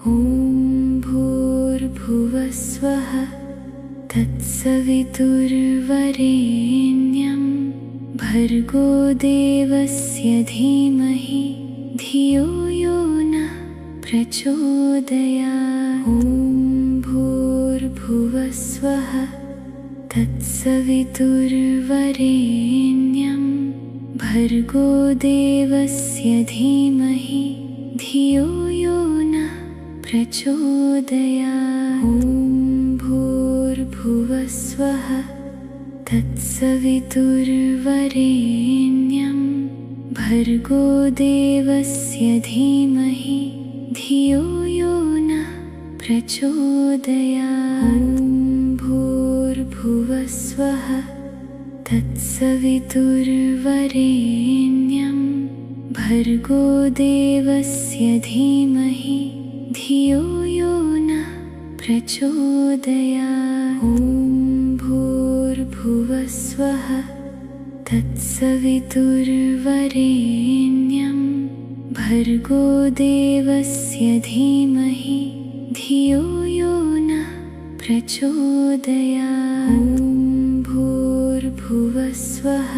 ॐ भूर्भुवस्वः तत्सवितुर्वरेण्यं भर्गो देवस्य धीमहि धियो यो नः प्रचोदयात्। ॐ भूर्भुवस्वः तत्सवितुर्वरेण्यं भर्गो देवस्य धीमहि धियो यो नः प्रचोदयात्। ॐ भूर्भुवस्वः तत्सवितुर्वरेण्यं भर्गो देवस्य धीमहि धियो यो नः प्रचोदयात्। ॐ भूर्भुवस्वः तत्सवितुर्वरेण्यं भर्गो देवस्य धीमहि धियो यो नः प्रचोदयात्। ॐ भूर्भुवस्वः तत्सवितुर्वरेण्यं भर्गो देवस्य धीमहि धियो यो नः प्रचोदयात्। ॐ भूर्भुवस्वः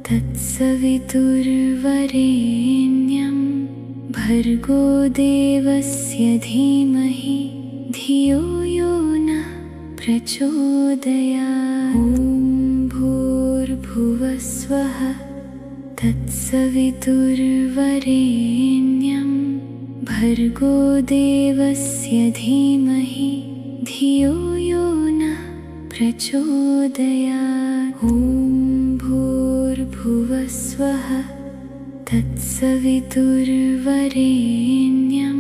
तत्सवितुर्वरेण्यं भर्गो देवस्य धीमहि धियो यो नः प्रचोदयात्। ॐ भूर्भुवस्वः तत्सवितुर्वरेण्यं भर्गो देवस्य धीमहि धियो यो नः प्रचोदयात्। ॐ भूर्भुवस्वः तत्सवितुर्वरेण्यं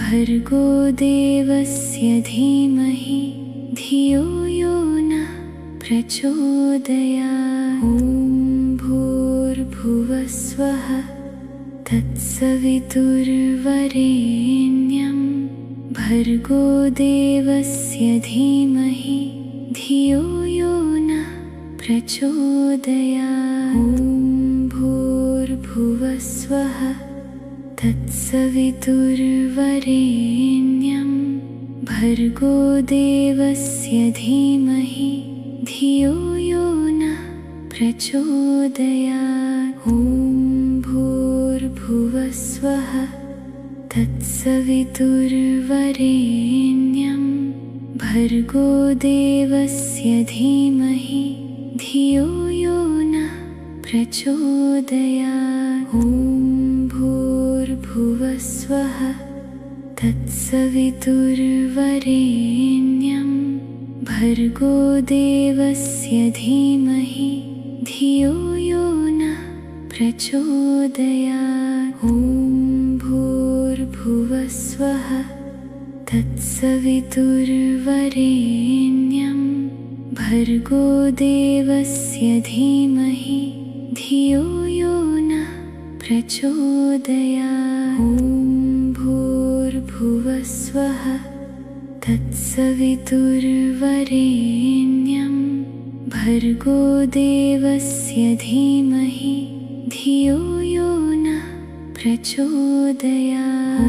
भर्गो देवस्य धीमहि धियो यो नः प्रचोदयात्। ॐ भूर्भुवस्वः तत्सवितुर्वरेण्यं भर्गो देवस्य धीमहि धियो यो नः प्रचोदयात्। ॐ भूर्भुवस्वः तत्सवितुर्वरेण्यं भर्गो देवस्य धीमहि धियो यो नः प्रचोदयात्। ॐ भूर्भुवस्वः तत्सवितुर्वरेण्यं भर्गो देवस्य धीमहि धियो यो नः प्रचोदयात्। ॐ भूर्भुवस्वः तत्सवितुर्वरेण्यं भर्गो देवस्य धीमहि धियो यो नः प्रचोदयात्। ॐ भूर्भुवस्वः तत्सवितुर्वरेण्यं भर्गो देवस्य धीमहि धियो यो नः प्रचोदयात्। ॐ भूर्भुवस्वः तत्सवितुर्वरेण्यं भर्गो देवस्य धीमहि धियो यो नः प्रचोदयात्। ॐ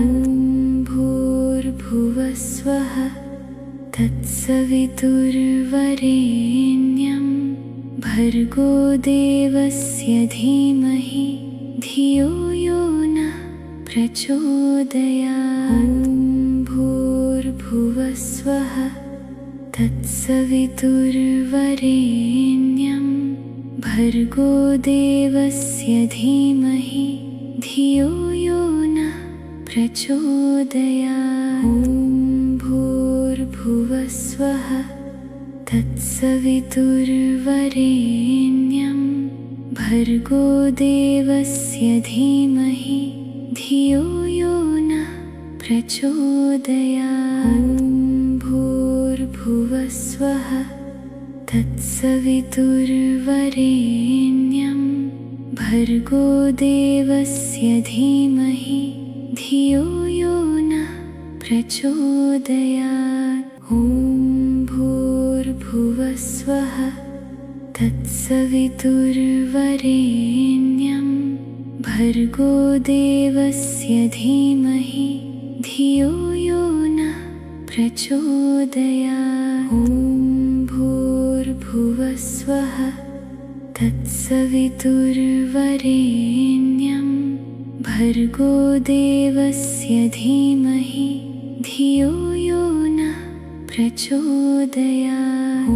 भूर्भुवस्वः तत्सवितुर्वरेण्यं भर्गो देवस्य धीमहि धियो यो नः प्रचोदयात्। ॐ भूर्भुवस्वः तत्सवितुर्वरेण्यं भर्गो देवस्य धीमहि धियो यो नः प्रचोदयात्। ॐ भूर्भुवस्वः तत्सवितुर्वरेण्यं भर्गो देवस्य धीमहि धियो यो नः प्रचोदयात्। ॐ भूर्भुवस्वः तत्सवितुर्वरेण्यं भर्गो देवस्य धीमहि धियो यो नः प्रचोदयात्। ॐ भूर्भुवस्वः तत्सवितुर्वरेण्यं भर्गो देवस्य धीमहि धियो यो नः प्रचोदयात्। ॐ भूर्भुवस्वः तत्सवितुर्वरेण्यं भर्गो देवस्य धीमहि धियो यो नः प्रचोदयात्। ॐ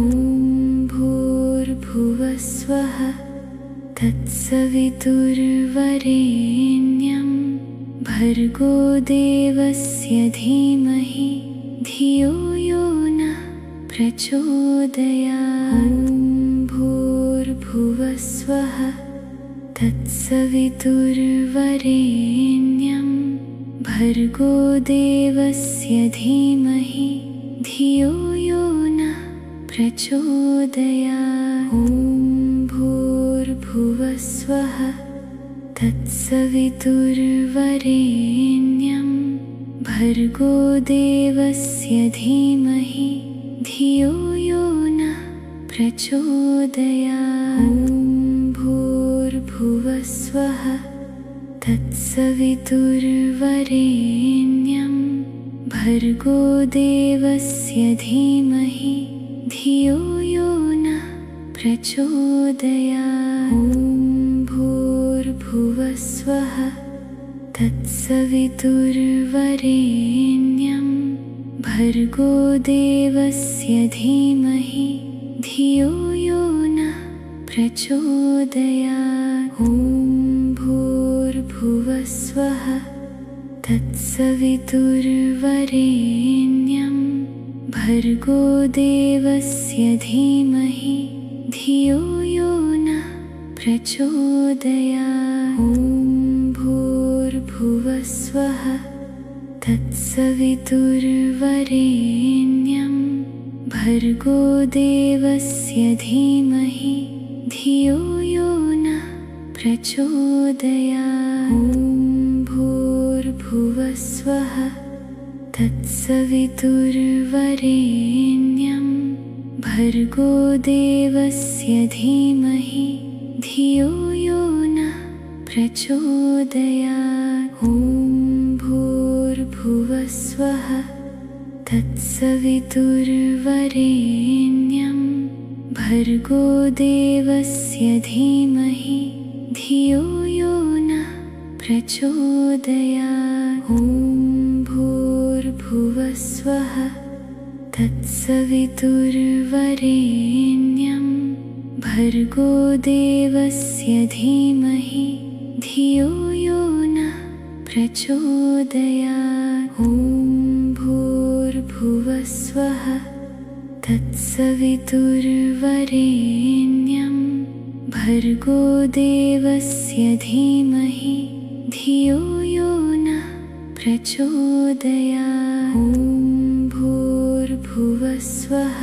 भूर्भुवस्वः तत्सवितुर्वरेण्यं भर्गो देवस्य धीमहि धियो यो नः प्रचोदयात्। ॐ भूर्भुवस्वः तत्सवितुर्वरेण्यं भर्गो देवस्य धीमहि धियो यो नः प्रचोदयात्। ॐ भूर्भुवस्वः तत्सवितुर्वरेण्यं भर्गो देवस्य धीमहि धियो यो नः प्रचोदयात्। ॐ भूर्भुवस्वः तत्सवितुर्वरेण्यं भर्गो देवस्य धीमहि धियो यो नः प्रचोदयात्। ॐ भूर्भुवस्वः तत्सवितुर्वरेण्यं भर्गो देवस्य धीमहि धियो यो नः प्रचोदयात्। ॐ भूर्भुवस्वः तत्सवितुर्वरेण्यं भर्गो देवस्य धीमहि धियो यो नः प्रचोदयात्। ॐ भूर्भुवस्वः तत्सवितुर्वरेण्यं भर्गो देवस्य धीमहि धियो यो नः प्रचोदयात्। ॐ भूर्भुवस्वः तत्सवितुर्वरेण्यं भर्गो देवस्य धीमहि धियो यो नः प्रचोदयात्। ॐ भूर्भुवस्वः तत्सवितुर्वरेण्यं भर्गो देवस्य धीमहि धियो यो नः प्रचोदयात्। ॐ भूर्भुवस्वः तत्सवितुर्वरेण्यं भर्गो देवस्य धीमहि धियो यो नः प्रचोदयात्। ॐ भूर्भुवस्वः तत्सवितुर्वरेण्यं भर्गो देवस्य धीमहि धियो यो नः प्रचोदयात्। ॐ भूर्भुवस्वः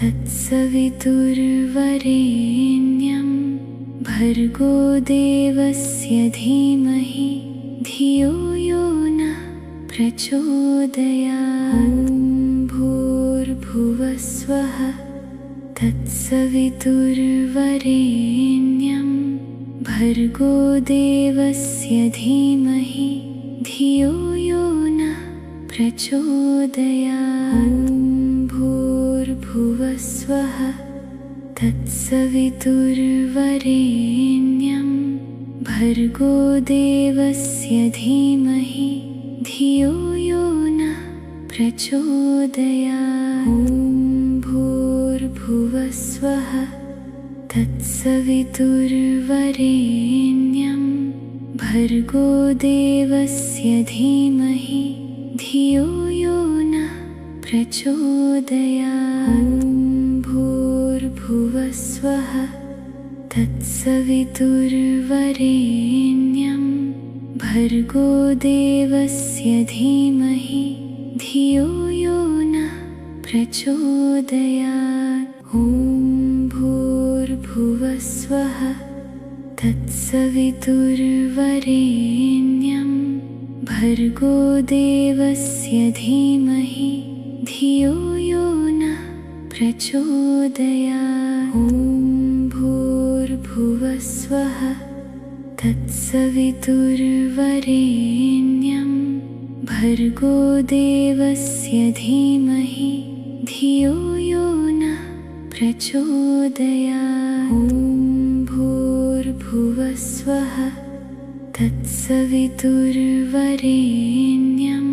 तत्सवितुर्वरेण्यं भर्गो देवस्य धीमहि धियो यो नः प्रचोदयात्। ॐ भूर्भुवस्वः तत्सवितुर्वरेण्यं भर्गो देवस्य धीमहि धियो यो नः प्रचोदयात्। ॐ भूर्भुवस्वः तत्सवितुर्वरेण्यं भर्गो देवस्य धीमहि धियो यो नः प्रचोदयात्। ॐ भूर्भुवस्वः तत्सवितुर्वरेण्यं भर्गो देवस्य धीमहि धियो यो नः प्रचोदयात्। ॐ भूर्भुवस्वः तत्सवितुर्वरेण्यं भर्गो देवस्य धीमहि धियो यो नः प्रचोदयात्। ॐ भूर्भुवस्वः तत्सवितुर्वरेण्यं भर्गो देवस्य धीमहि धियो यो नः प्रचोदयात्। ॐ भूर्भुवस्वः तत्सवितुर्वरेण्यं भर्गो देवस्य धीमहि धियो यो नः प्रचोदयात्। ॐ भूर्भुवः स्वः तत्सवितुर्वरेण्यं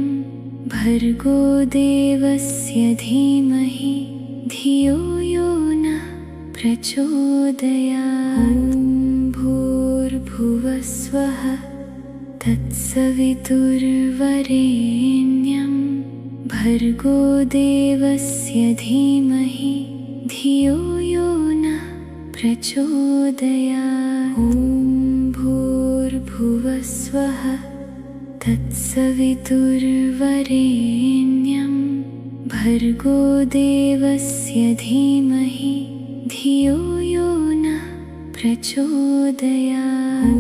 भर्गो देवस्य धीमहि धियो यो नः प्रचोदयात्। ॐ भूर्भुवः स्वः तत्सवितुर्वरेण्यं भर्गो देवस्य धीमहि धियो यो नः प्रचोदयात्। ॐ भूर्भुवः स्वः तत्सवितुर्वरेण्यं भर्गो देवस्य धीमहि धियो यो नः प्रचोदयात्। ॐ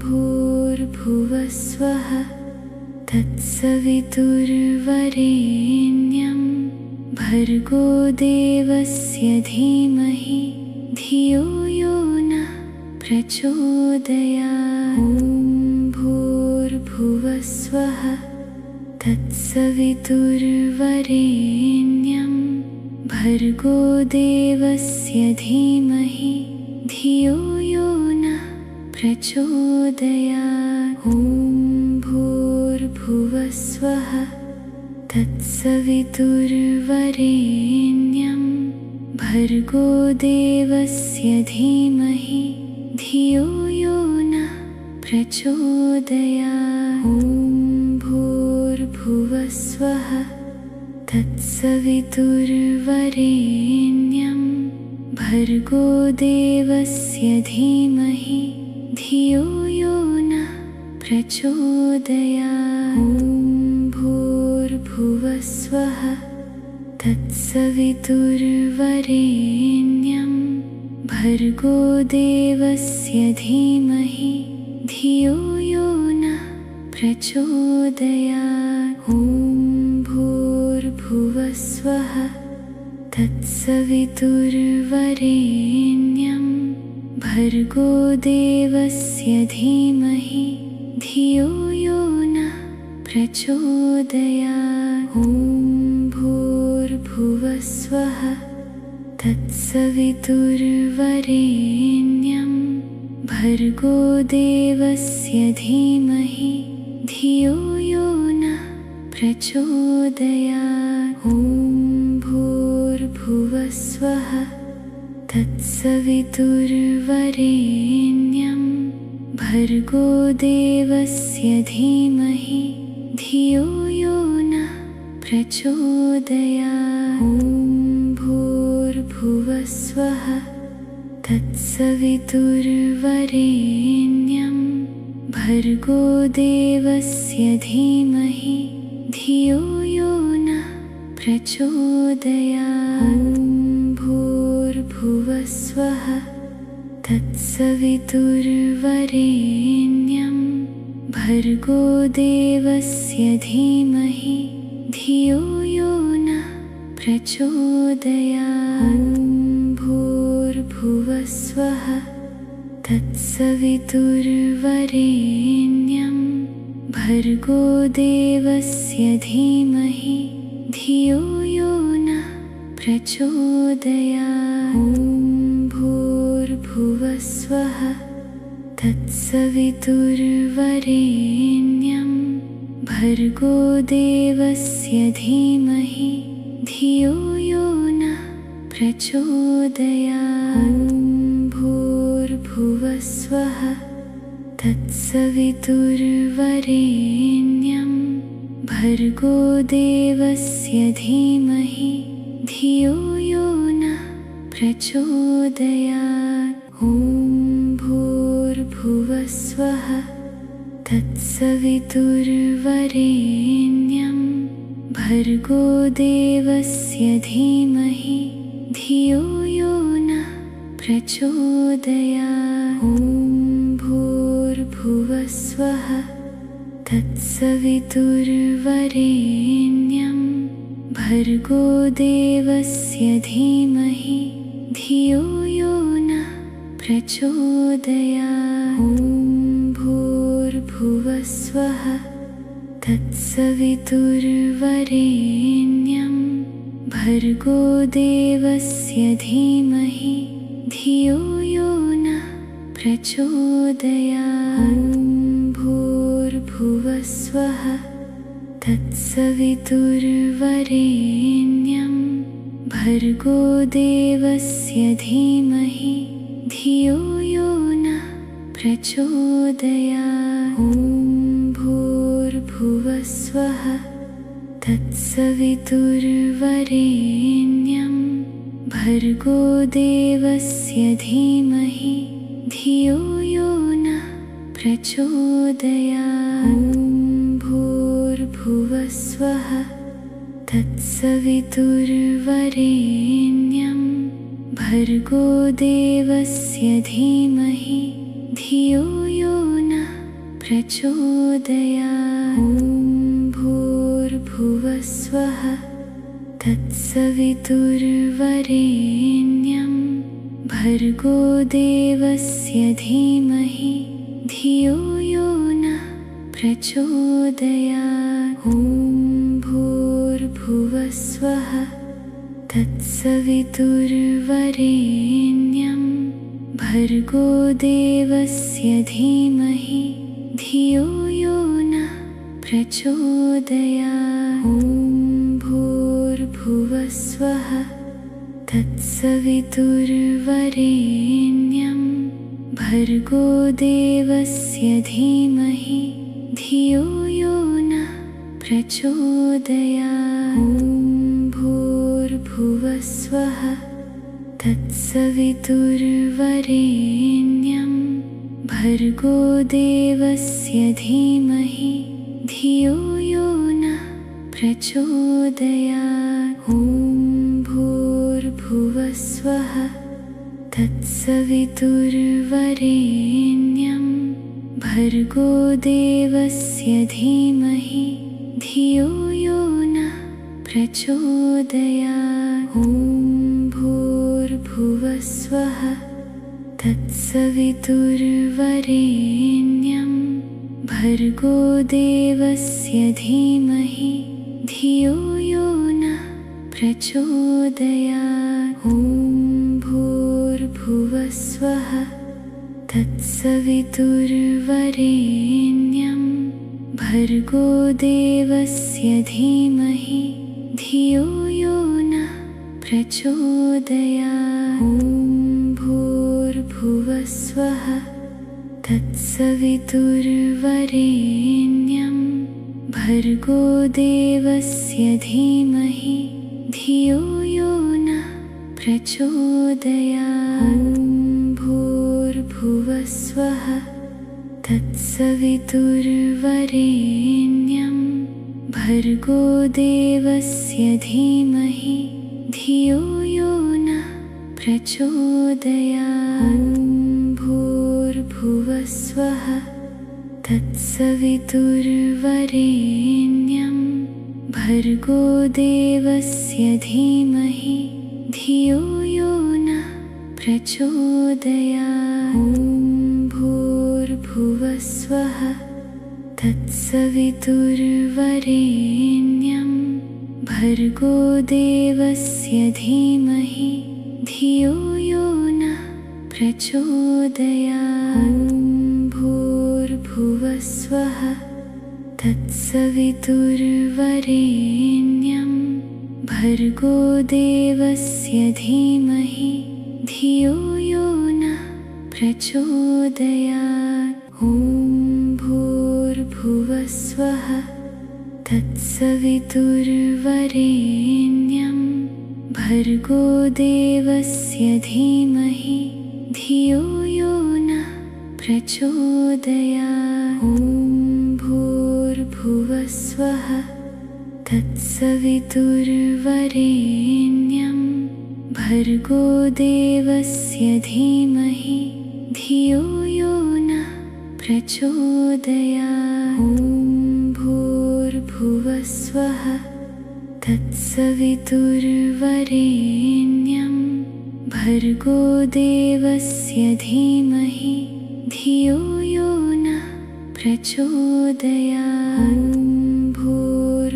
भूर्भुवः स्वः तत्सवितुर्वरेण्यं भर्गो देवस्य धीमहि धियो यो नः प्रचोदयात्। ॐ भूर्भुवः स्वः तत्सवितुर्वरेण्यं भर्गो देवस्य धीमहि धियो यो नः प्रचोदयात्। ॐ भूर्भुवः स्वः तत्सवितुर्वरेण्यं भर्गो देवस्य धीमहि धियो यो नः प्रचोदयात्। ॐ भूर्भुवः स्वः तत्सवितुर्वरेण्यं भर्गो देवस्य धीमहि धियो यो नः प्रचोदयात्। ॐ भूर्भुवः स्वः तत्सवितुर्वरेण्यं भर्गो देवस्य धीमहि धियो यो नः प्रचोदयात्। ॐ भूर्भुवः स्वः तत्सवितुर्वरेण्यं भर्गो देवस्य धीमहि धियो यो नः प्रचोदयात्। ॐ भूर्भुवः स्वः तत्सवितुर्वरेण्यं भर्गो देवस्य धीमहि धियो यो नः प्रचोदयात्। ॐ भूर्भुवः स्वः तत्सवितुर्वरेण्यं भर्गो देवस्य धीमहि धियो यो नः प्रचोदयात्। ॐ भूर्भुवः स्वः तत्सवितुर्वरेण्यं भर्गो देवस्य धीमहि धियो यो नः प्रचोदयात्। ॐ भूर्भुवः स्वः तत्सवितुर्वरेण्यं भर्गो देवस्य धीमहि धियो यो नः प्रचोदयात्। ॐ भूर्भुवः स्वः तत्सवितुर्वरेण्यं भर्गो देवस्य धीमहि धियो यो नः प्रचोदयात्। ॐ भूर्भुवः स्वः तत्सवितुर्वरेण्यं भर्गो देवस्य धीमहि धियो यो नः प्रचोदयात्। ॐ भूर्भुवः स्वः तत्सवितुर्वरेण्यं भर्गो देवस्य धीमहि धियो यो नः प्रचोदयात्। ॐ भूर्भुवः स्वः तत्सवितुर्वरेण्यं भर्गो देवस्य धीमहि धियो यो नः प्रचोदयात्। ॐ भूर्भुवः स्वः तत्सवितुर्वरेण्यं भर्गो देवस्य धीमहि धियो यो नः प्रचोदयात्। ॐ भूर्भुवः स्वः तत्सवितुर्वरेण्यं भर्गो देवस्य धीमहि धियो यो नः प्रचोदयात्। ॐ भूर्भुवः स्वः तत्सवितुर्वरेण्यं भर्गो देवस्य धीमहि धियो यो नः प्रचोदयात्। ॐ भूर्भुवः स्वः तत्सवितुर्वरेण्यं भर्गो देवस्य धीमहि धियो यो नः प्रचोदयात्। ॐ भूर्भुवः स्वः तत्सवितुर्वरेण्यं भर्गो देवस्य धीमहि धियो यो नः प्रचोदयात्। ॐ भूर्भुवः स्वः तत्सवितुर्वरेण्यं भर्गो देवस्य धीमहि धियो यो नः प्रचोदयात्। ॐ भूर्भुवः स्वः तत्सवितुर्वरेण्यं भर्गो देवस्य धीमहि धियो यो नः प्रचोदयात्। ॐ भूर्भुवः स्वः तत्सवितुर्वरेण्यं भर्गो देवस्य धीमहि धियो यो नः प्रचोदयात्। ॐ भूर्भुवः स्वः तत्सवितुर्वरेण्यं भर्गो देवस्य धीमहि धियो यो नः प्रचोदयात्। ॐ भूर्भुवः स्वः तत्सवितुर्वरेण्यं भर्गो देवस्य धीमहि धियो यो नः प्रचोदयात्। ॐ भूर्भुवः स्वः तत्सवितुर्वरेण्यं भर्गो देवस्य धीमहि धियो यो नः प्रचोदयात्। ॐ भूर्भुवः स्वः तत्सवितुर्वरेण्यं भर्गो देवस्य धीमहि धियो यो नः प्रचोदयात्। ॐ भूर्भुवः स्वः तत्सवितुर्वरेण्यं भर्गो देवस्य धीमहि धियो यो नः प्रचोदयात्। ॐ भूर्भुवः स्वः तत्सवितुर्वरेण्यं भर्गो देवस्य धीमहि धियो यो नः प्रचोदयात्। ॐ भूर्भुवः स्वः तत्सवितुर्वरेण्यं भर्गो देवस्य धीमहि धियो यो नः प्रचोदयात्। ॐ भूर्भुवः स्वः तत्सवितुर्वरेण्यं भर्गो देवस्य धीमहि धियो यो नः प्रचोदयात्। ॐ भूर्भुवः स्वः तत्सवितुर्वरेण्यं भर्गो देवस्य धीमहि धियो यो नः प्रचोदयात्। ॐ भूर्भुवः स्वः तत्सवितुर्वरेण्यं भर्गो देवस्य धीमहि धियो यो नः प्रचोदयात्। ॐ भूर्भुवः स्वः तत्सवितुर्वरेण्यं भर्गो देवस्य धीमहि धियो यो नः प्रचोदयात्। ॐ भूर्भुवः स्वः तत्सवितुर्वरेण्यं भर्गो देवस्य धीमहि धियो यो नः प्रचोदयात्।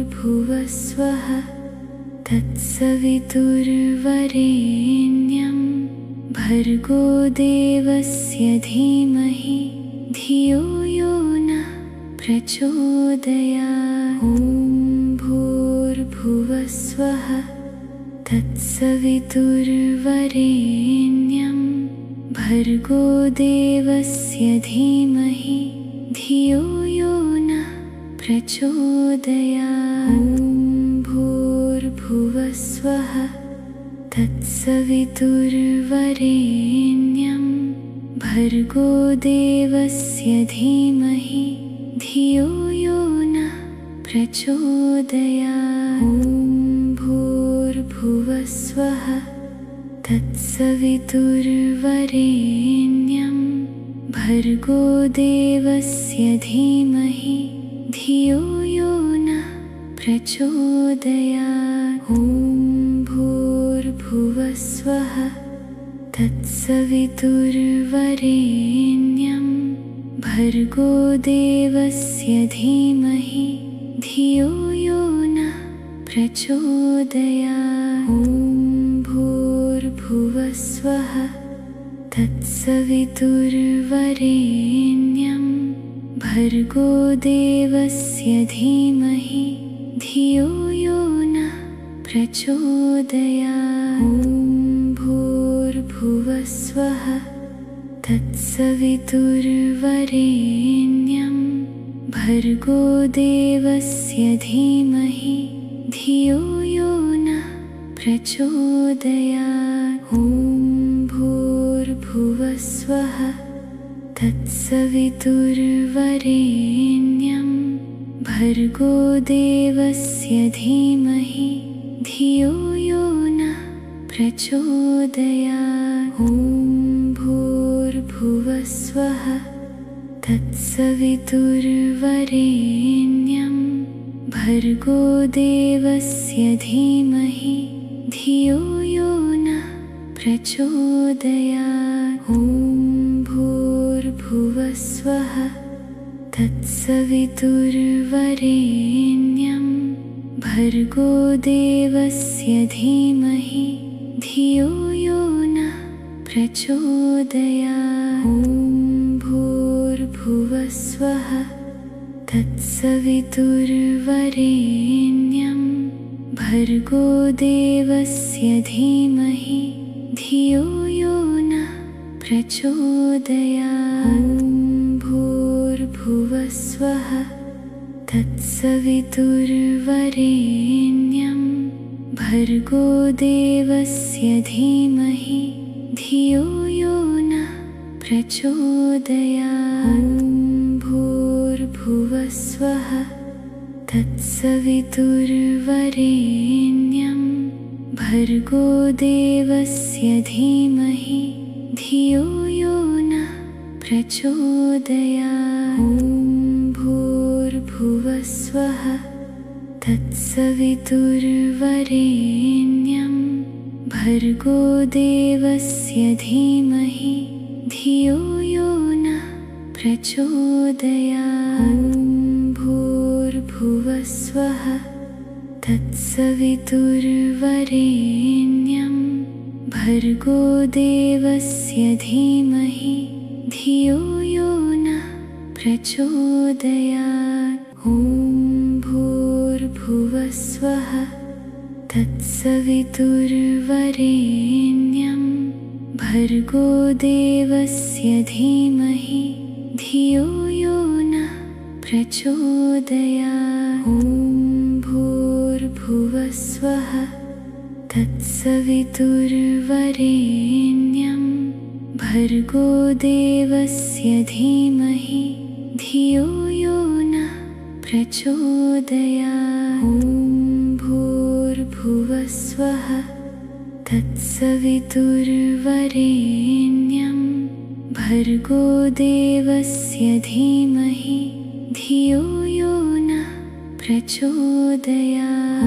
भूर्भुवस्वः तत्सवितुर्वरेण्यं भर्गो देवस्य धीमहि धियो यो नः प्रचोदयात्। ॐ भूर्भुवस्वः तत्सवितुर्वरेण्यं भर्गो देवस्य धीमहि धियो यो नः प्रचोदयात्। ॐ भूर्भुवस्वः तत्सवितुर्वरेण्यं भर्गो देवस्य धीमहि धियो यो नः प्रचोदयात्। ॐ भूर्भुवस्वः तत्सवितुर्वरेण्यं भर्गो देवस्य धीमहि धियो यो नः प्रचोदयात्। ॐ भूर्भुवस्वः तत्सवितुर्वरेण्यं भर्गो देवस्य धीमहि धियो यो नः प्रचोदयात्। ॐ भूर्भुवस्वः तत्सवितुर्वरेण्यं भर्गो देवस्य धीमहि धियो यो नः प्रचोदयात्। ॐ भूर्भुवस्वः तत्सवितुर्वरेण्यं भर्गो देवस्य धीमहि धियो यो नः प्रचोदयात्। ॐ भूर्भुवस्वः तत्सवितुर्वरेण्यं भर्गो देवस्य धीमहि धियो यो नः प्रचोदयात्। ॐ भूर्भुवस्वः तत्सवितुर्वरेण्यं भर्गो देवस्य धीमहि धियो यो नः प्रचोदयात्। ॐ भूर्भुवस्वः तत्सवितुर्वरेण्यं भर्गो देवस्य धीमहि धियो यो नः प्रचोदयात्। ॐ भूर्भुवस्वः तत्सवितुर्वरेण्यं भर्गो देवस्य धीमहि धियो यो नः प्रचोदयात्। ॐ भूर्भुवस्वः तत्सवितुर्वरेण्यं भर्गो देवस्य धीमहि धियो यो नः प्रचोदयात्। ॐ भूर्भुवस्वः तत्सवितुर्वरेण्यं भर्गो देवस्य धीमहि धियो यो नः प्रचोदयात्। ॐ भूर्भुवस्वः तत्सवितुर्वरेण्यं भर्गो देवस्य धीमहि धियो यो नः प्रचोदयात्। ॐ भूर्भुवस्वः तत्सवितुर्वरेण्यं भर्गो देवस्य धीमहि धियो यो नः प्रचोदयात्। ॐ भूर्भुवस्वः तत्सवितुर्वरेण्यं भर्गो देवस्य धीमहि धियो यो नः प्रचोदयात्। ॐ भूर्भुवस्वः तत्सवितुर्वरेण्यं भर्गो देवस्य धीमहि धियो यो नः प्रचोदयात्। ॐ भूर्भुवस्वः तत्सवितुर्वरेण्यं भर्गो देवस्य धीमहि धियो यो नः प्रचोदयात्। ॐ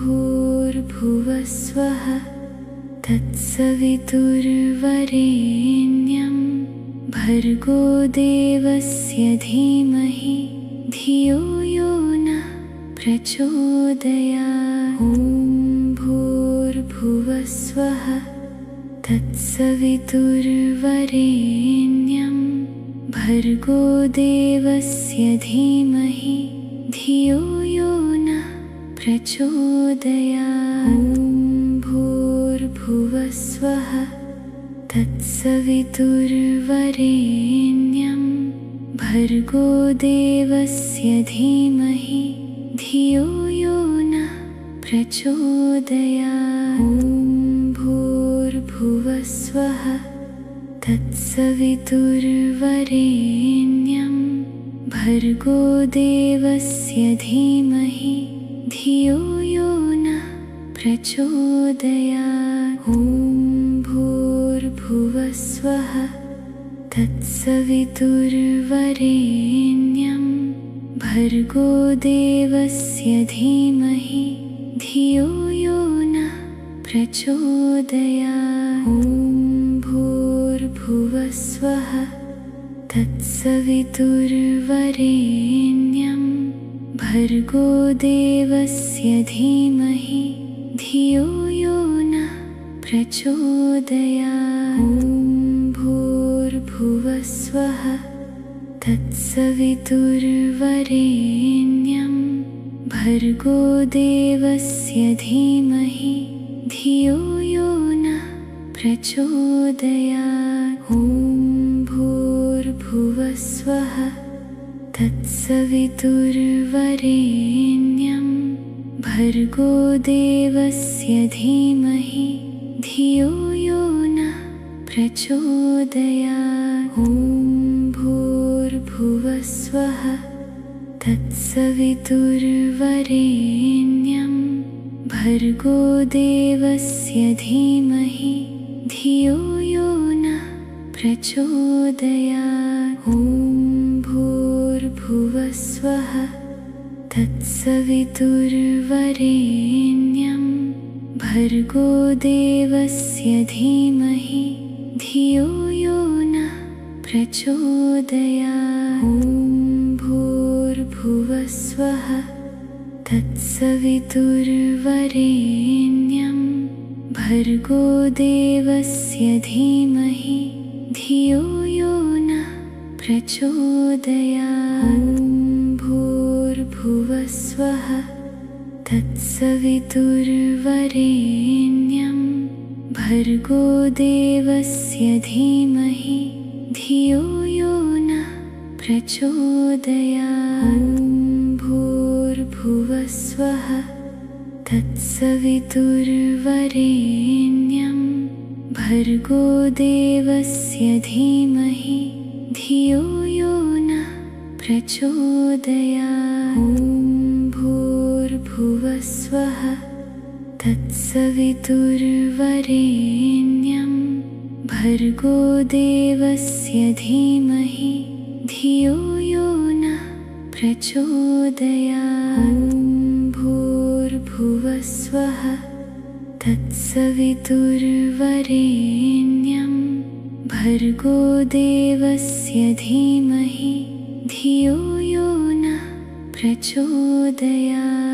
भूर्भुवस्वः तत्सवितुर्वरेण्यं भर्गो देवस्य धीमहि धियो यो नः प्रचोदयात्। ॐ भूर्भुवस्वः तत्सवितुर्वरेण्यं भर्गो देवस्य धीमहि धियो यो नः प्रचोदयात्। ॐ भूर्भुवस्वः तत्सवितुर्वरेण्यं भर्गो देवस्य धीमहि धियो यो नः प्रचोदयात्। ॐ भूर्भुवस्वः तत्सवितुर्वरेण्यं भर्गो देवस्य धीमहि धियो यो नः प्रचोदयात्। ॐ भूर्भुवस्वः तत्सवितुर्वरेण्यं भर्गो देवस्य धीमहि धियो यो नः प्रचोदयात्। ॐ भूर्भुवस्वः तत्सवितुर्वरेण्यं भर्गो देवस्य धीमहि धियो यो नः प्रचोदयात्। ॐ भूर्भुवस्वः तत्सवितुर्वरेण्यं भर्गो देवस्य धीमहि धियो यो नः प्रचोदयात्। ॐ भूर्भुवस्वः तत्सवितुर्वरेण्यं भर्गो देवस्य धीमहि धियो यो नः प्रचोदयात्। ॐ भूर्भुवस्वः तत्सवितुर्वरेण्यं भर्गो देवस्य धीमहि धियो यो नः प्रचोदयात्। ॐ भूर्भुवस्वः तत्सवितुर्वरेण्यं भर्गो देवस्य धीमहि धियो यो नः प्रचोदयात्। ॐ भूर्भुवस्वः तत्सवितुर्वरेण्यं भर्गो देवस्य धीमहि धियो यो नः प्रचोदयात्। ॐ भूर्भुवस्वः तत्सवितुर्वरेण्यं भर्गो देवस्य धीमहि धियो यो नः प्रचोदयात्। ॐ भूर्भुवस्वः तत्सवितुर्वरेण्यं भर्गो देवस्य धीमहि धियो यो नः प्रचोदयात्। ॐ भूर्भुवस्वः तत्सवितुर्वरेण्यं भर्गो देवस्य धीमहि धियो यो नः प्रचोदयात्। ॐ भूर्भुवस्वः तत्सवितुर्वरेण्यं भर्गो देवस्य धीमहि धियो यो नः प्रचोदयात्।